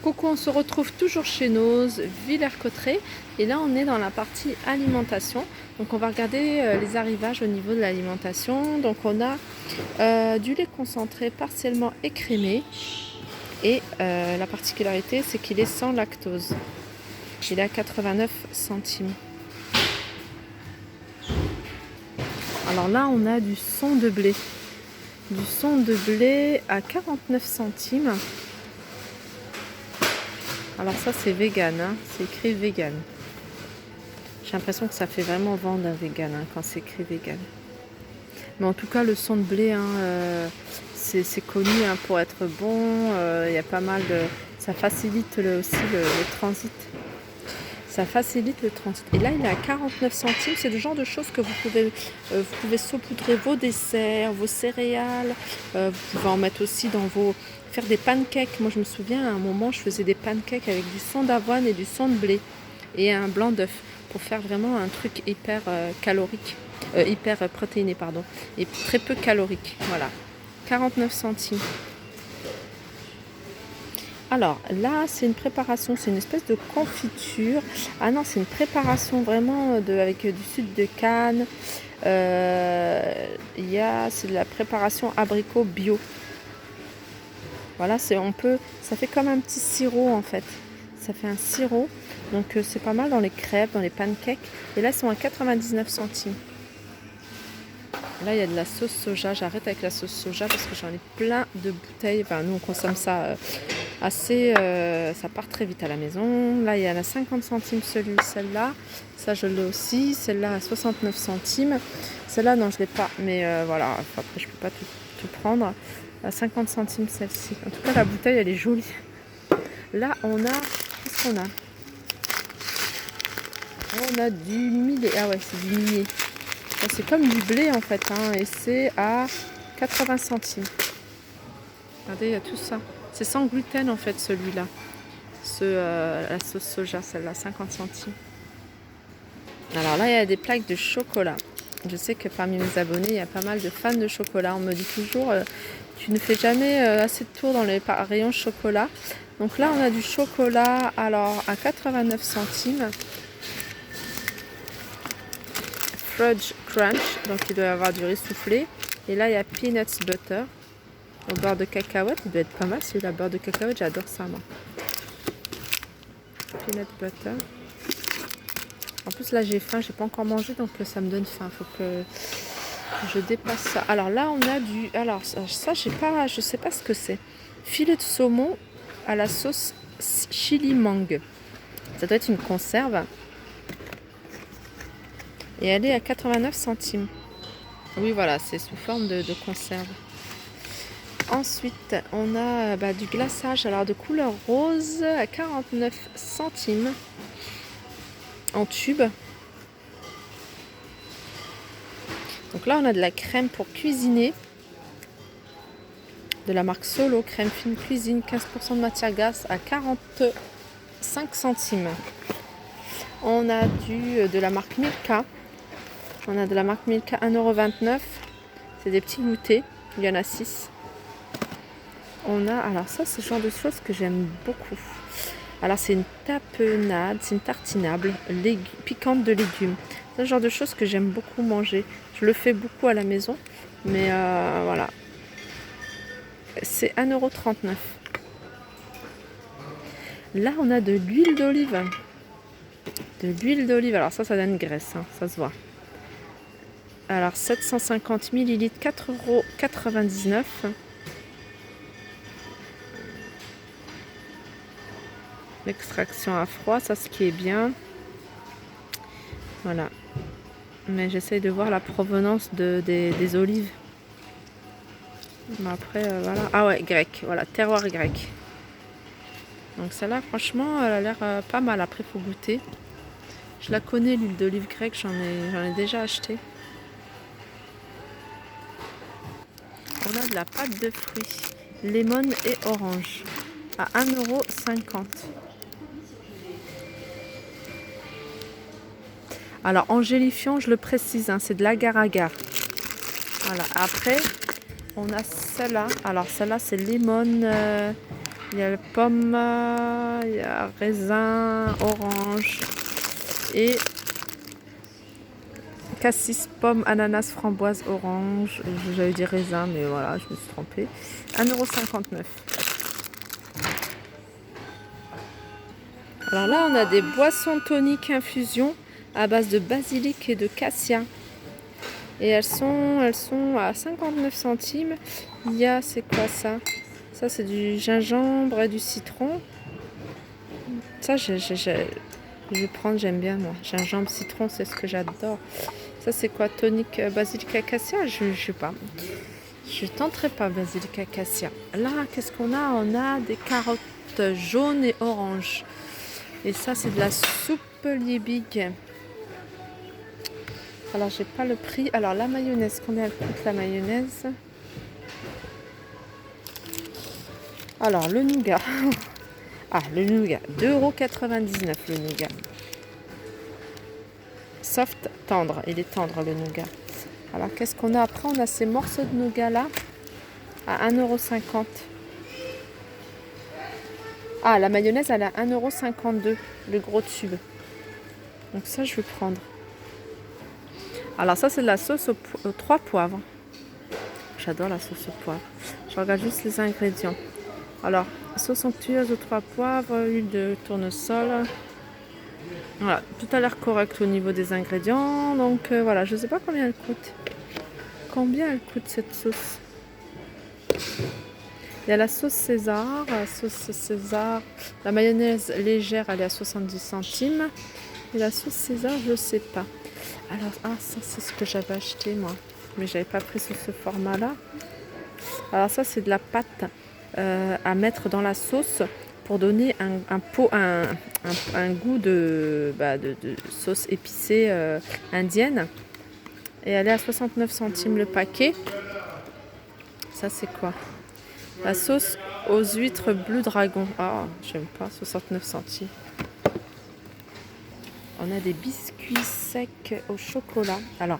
Coucou, on se retrouve toujours chez Noz, Villers-Cotterêts, et là on est dans la partie alimentation. Donc on va regarder les arrivages au niveau de l'alimentation. Donc on a du lait concentré partiellement écrémé, et la particularité c'est qu'il est sans lactose. Il est à 89 centimes. Alors là on a du son de blé. Du son de blé à 49 centimes. Alors ça c'est vegan, hein. C'est écrit vegan. J'ai l'impression que ça fait vraiment vendre un vegan hein, quand c'est écrit vegan. Mais en tout cas le son de blé, hein, c'est connu hein, pour être bon. Il y a pas mal de... Ça facilite aussi le transit. Ça facilite le transit. Et là il est à 49 centimes. C'est le genre de choses que vous pouvez saupoudrer vos desserts, vos céréales. Vous pouvez en mettre aussi dans vos... Faire des pancakes. Moi je me souviens à un moment je faisais des pancakes avec du son d'avoine et du son de blé et un blanc d'œuf pour faire vraiment un truc hyper calorique, hyper protéiné pardon, et très peu calorique. Voilà, 49 centimes. Alors là c'est une préparation, c'est une espèce de confiture. Ah non, c'est une préparation vraiment avec du sucre de canne. C'est de la préparation abricot bio. Voilà, ça fait comme un petit sirop en fait. Ça fait un sirop, donc c'est pas mal dans les crêpes, dans les pancakes. Et là, ils sont à 99 centimes. Là, il y a de la sauce soja. J'arrête avec la sauce soja parce que j'en ai plein de bouteilles. Enfin, nous, on consomme ça assez... ça part très vite à la maison. Là, il y en a 50 centimes celle-là. Ça, je l'ai aussi. Celle-là à 69 centimes. Celle-là, non, je ne l'ai pas. Mais voilà, après, je peux pas tout prendre. À 50 centimes celle-ci. En tout cas, la bouteille, elle est jolie. Là, on a... Qu'est-ce qu'on a? On a du millet. Ah ouais, c'est du millet. C'est comme du blé, en fait. Hein, et c'est à 80 centimes. Regardez, il y a tout ça. C'est sans gluten, en fait, celui-là. La sauce soja, celle-là, 50 centimes. Alors là, il y a des plaques de chocolat. Je sais que parmi mes abonnés, il y a pas mal de fans de chocolat. On me dit toujours... tu ne fais jamais assez de tours dans les rayons chocolat. Donc là, on a du chocolat alors à 89 centimes. Fudge Crunch, donc il doit y avoir du riz soufflé. Et là, il y a Peanuts Butter au beurre de cacahuète. Il doit être pas mal celui-là, beurre de cacahuète. J'adore ça, moi. Peanut Butter. En plus, là, j'ai faim. J'ai pas encore mangé, donc ça me donne faim. Faut que... je dépasse ça. Alors là, on a du... Alors ça, je sais pas ce que c'est. Filet de saumon à la sauce chili mangue. Ça doit être une conserve. Et elle est à 89 centimes. Oui, voilà, c'est sous forme de conserve. Ensuite, on a du glaçage alors de couleur rose à 49 centimes en tube. Donc là, on a de la crème pour cuisiner. De la marque Solo, crème fine cuisine, 15% de matière grasse à 45 centimes. On a de la marque Milka. On a de la marque Milka 1,29 €. C'est des petits goûters. Il y en a 6. On a, alors ça, c'est le genre de choses que j'aime beaucoup. Alors c'est une tapenade, c'est une tartinable piquante de légumes. C'est le genre de choses que j'aime beaucoup manger. Je le fais beaucoup à la maison. Mais voilà. C'est 1,39 €. Là, on a de l'huile d'olive. De l'huile d'olive. Alors ça donne graisse, hein, ça se voit. Alors 750 ml, 4,99 €. L'extraction à froid, ça ce qui est bien. Voilà. Mais j'essaye de voir la provenance des olives. Mais après, voilà. Ah ouais, grec. Voilà, terroir grec. Donc celle-là, franchement, elle a l'air pas mal. Après, il faut goûter. Je la connais, l'huile d'olive grecque. J'en ai déjà acheté. On a de la pâte de fruits. Lemon et orange. À 1,50 €. Alors, en gélifiant, je le précise, hein, c'est de l'agar-agar. Voilà. Après, on a celle-là. Alors, celle-là, c'est lemon Il y a pomme, il y a raisin, orange et cassis, pomme, ananas, framboise, orange. J'avais dit raisin, mais voilà, je me suis trompée. 1,59 €. Alors là, on a des boissons toniques infusion à base de basilic et de cassia. Et elles sont à 59 centimes. Il y a, c'est quoi ça? Ça, c'est du gingembre et du citron. Ça, je vais prendre, j'aime bien moi. Gingembre, citron, c'est ce que j'adore. Ça, c'est quoi? Tonique basilic acacia? Je sais pas. Je tenterai pas basilic acacia. Là, qu'est-ce qu'on a? On a des carottes jaunes et oranges. Et ça, c'est de la soupe liebig. Alors, j'ai pas le prix. Alors, la mayonnaise, combien elle coûte la mayonnaise? Alors, le nougat. Ah, le nougat. 2,99 € le nougat. Soft, tendre. Il est tendre, le nougat. Alors, qu'est-ce qu'on a après? On a ces morceaux de nougat là à 1,50 €. Ah, la mayonnaise, elle est à 1,52 €, le gros tube. Donc ça, je vais prendre. Alors ça, c'est de la sauce aux 3 poivres. J'adore la sauce aux poivres. Je regarde juste les ingrédients. Alors, sauce onctueuse aux 3 poivres, huile de tournesol. Voilà, tout a l'air correct au niveau des ingrédients. Donc voilà, je ne sais pas combien elle coûte. Combien elle coûte cette sauce? Il y a la sauce César. La mayonnaise légère, elle est à 70 centimes. Et la sauce César, je ne sais pas. Alors, ça, c'est ce que j'avais acheté, moi. Mais j'avais pas pris sous ce format-là. Alors, ça, c'est de la pâte à mettre dans la sauce pour donner un goût de sauce épicée indienne. Et elle est à 69 centimes le paquet. Ça, c'est quoi? La sauce aux huîtres Blue Dragon. Ah, j'aime pas, 69 centimes. On a des biscuits secs au chocolat. Alors,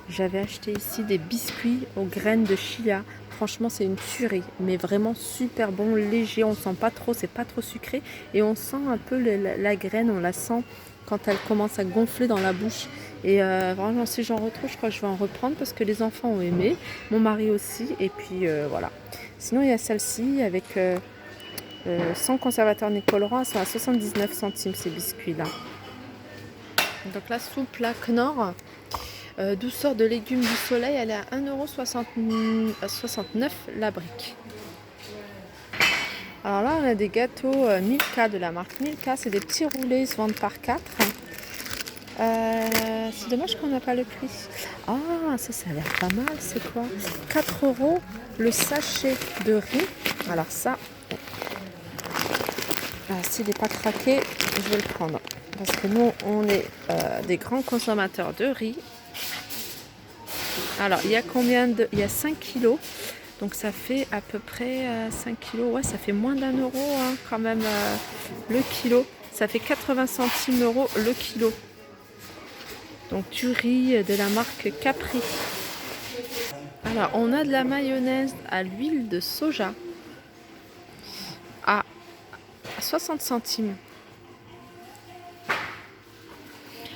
j'avais acheté ici des biscuits aux graines de chia. Franchement, c'est une tuerie, mais vraiment super bon, léger. On sent pas trop, c'est pas trop sucré. Et on sent un peu la graine, on la sent quand elle commence à gonfler dans la bouche. Et vraiment, si j'en retrouve, je crois que je vais en reprendre parce que les enfants ont aimé. Mon mari aussi. Et puis voilà. Sinon, il y a celle-ci avec sans conservateur ni colorant. Elles sont à 79 centimes ces biscuits-là. Donc la soupe la Knorr, douceur de légumes du soleil, elle est à 1,69 € la brique. Alors là, on a des gâteaux Milka de la marque Milka. C'est des petits roulés, ils se vendent par 4. C'est dommage qu'on n'a pas le prix. Ah, ça a l'air pas mal. C'est quoi? 4 € le sachet de riz. Alors ça, s'il n'est pas craqué, je vais le prendre. Parce que nous, on est des grands consommateurs de riz. Alors, il y a il y a 5 kilos. Donc, ça fait à peu près 5 kilos. Ouais, ça fait moins d'1 € hein, quand même le kilo. Ça fait 80 centimes € le kilo. Donc, du riz de la marque Capri. Alors, on a de la mayonnaise à l'huile de soja à 60 centimes.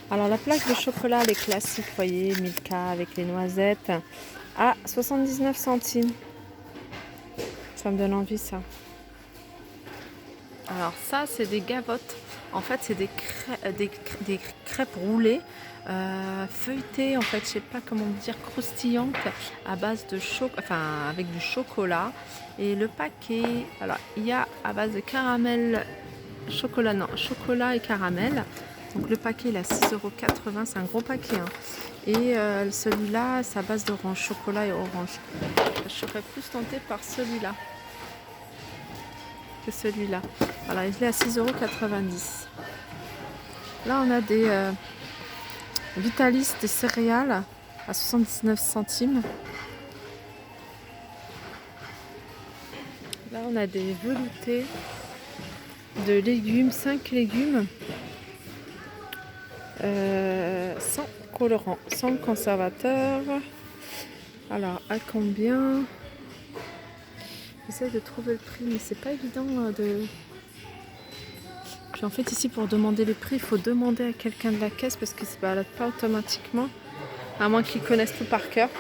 Alors la plaque de chocolat, les classiques, vous voyez, Milka avec les noisettes, à 79 centimes. Ça me donne envie ça. Alors ça, c'est des gavottes. En fait, c'est des crêpes roulées, feuilletées, en fait, je sais pas comment dire, croustillantes, à base de avec du chocolat. Et le paquet, alors il y a à base de caramel, chocolat et caramel. Donc le paquet il est à 6,80 €, c'est un gros paquet. Hein. Et celui-là, c'est à base d'orange, chocolat et orange. Je serais plus tentée par celui-là que celui-là. Voilà, il est à 6,90 €. Là, on a des Vitalis, des céréales à 79 centimes. Là, on a des veloutés de légumes, 5 légumes. Sans colorant, sans conservateur. Alors, à combien? J'essaie de trouver le prix, mais c'est pas évident de... Puis en fait ici pour demander les prix, il faut demander à quelqu'un de la caisse parce que ça ne se balade pas automatiquement. À moins qu'ils connaissent tout par cœur.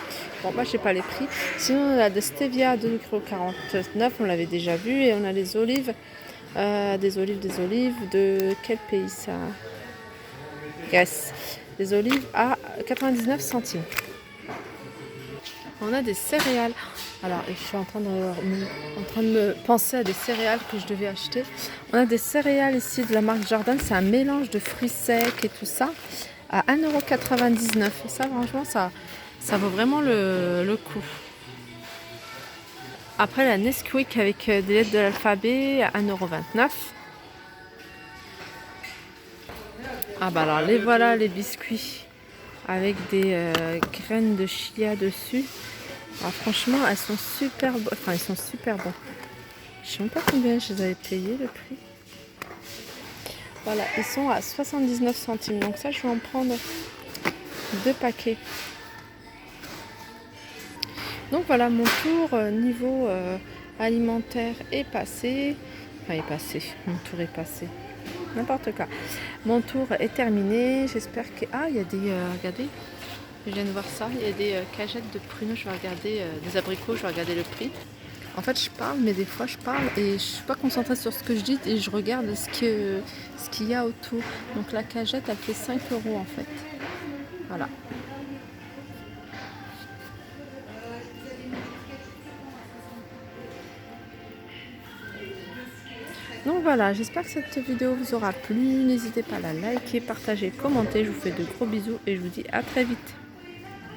Bon, moi, je sais pas les prix. Sinon, on a de stevia à 2,49 €. On l'avait déjà vu. Et on a les olives. Des olives. De quel pays ça? Grèce. Des olives à 99 centimes. On a des céréales. Alors, je suis en train de me penser à des céréales que je devais acheter. On a des céréales ici de la marque Jordan. C'est un mélange de fruits secs et tout ça. À 1,99 €. Ça, franchement, ça vaut vraiment le coup. Après, la Nesquik avec des lettres de l'alphabet à 1,29 €. Ah bah alors, les voilà, les biscuits avec des graines de chia dessus. Alors, franchement, elles sont super bonnes. Enfin, ils sont super bons. Je sais même pas combien je les avais payés, le prix. Voilà, ils sont à 79 centimes. Donc ça, je vais en prendre 2 paquets. Donc voilà, mon tour niveau alimentaire est passé. Enfin, est passé. Mon tour est passé. N'importe quoi. Mon tour est terminé. J'espère que... Ah, il y a des... regardez. Je viens de voir ça. Il y a des cagettes de pruneaux. Je vais regarder des abricots. Je vais regarder le prix. En fait, je parle, mais des fois, je parle et je suis pas concentrée sur ce que je dis et je regarde ce qu'il y a autour. Donc la cagette, elle fait 5 € en fait. Voilà. Donc voilà, j'espère que cette vidéo vous aura plu. N'hésitez pas à la liker, partager, commenter. Je vous fais de gros bisous et je vous dis à très vite.